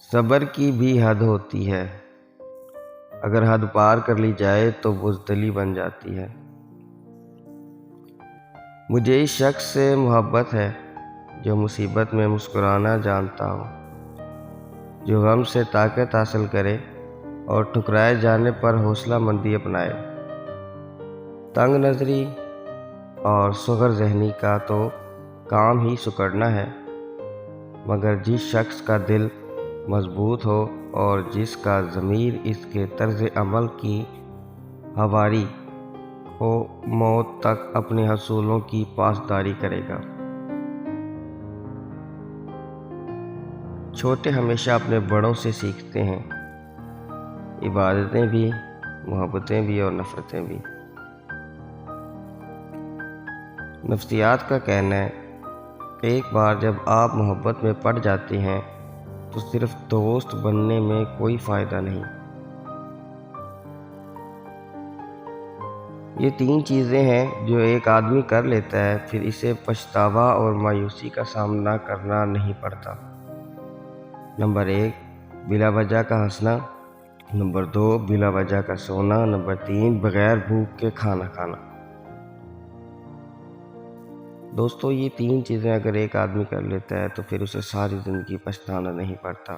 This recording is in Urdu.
صبر کی بھی حد ہوتی ہے، اگر حد پار کر لی جائے تو بزدلی بن جاتی ہے۔ مجھے اس شخص سے محبت ہے جو مصیبت میں مسکرانا جانتا ہو، جو غم سے طاقت حاصل کرے اور ٹھکرائے جانے پر حوصلہ مندی اپنائے۔ تنگ نظری اور صغر ذہنی کا تو کام ہی سکڑنا ہے، مگر جس شخص کا دل مضبوط ہو اور جس کا ضمیر اس کے طرز عمل کی حواری ہو، موت تک اپنے حصولوں کی پاسداری کرے گا۔ چھوٹے ہمیشہ اپنے بڑوں سے سیکھتے ہیں، عبادتیں بھی، محبتیں بھی اور نفرتیں بھی۔ نفسیات کا کہنا ہے، ایک بار جب آپ محبت میں پڑ جاتے ہیں تو صرف دوست بننے میں کوئی فائدہ نہیں۔ یہ 3 چیزیں ہیں جو ایک آدمی کر لیتا ہے، پھر اسے پچھتاوا اور مایوسی کا سامنا کرنا نہیں پڑتا۔ نمبر 1، بلا وجہ کا ہنسنا۔ نمبر 2، بلا وجہ کا سونا۔ نمبر 3، بغیر بھوک کے کھانا کھانا۔ دوستو، یہ 3 چیزیں اگر ایک آدمی کر لیتا ہے تو پھر اسے ساری زندگی پچھتانا نہیں پڑتا۔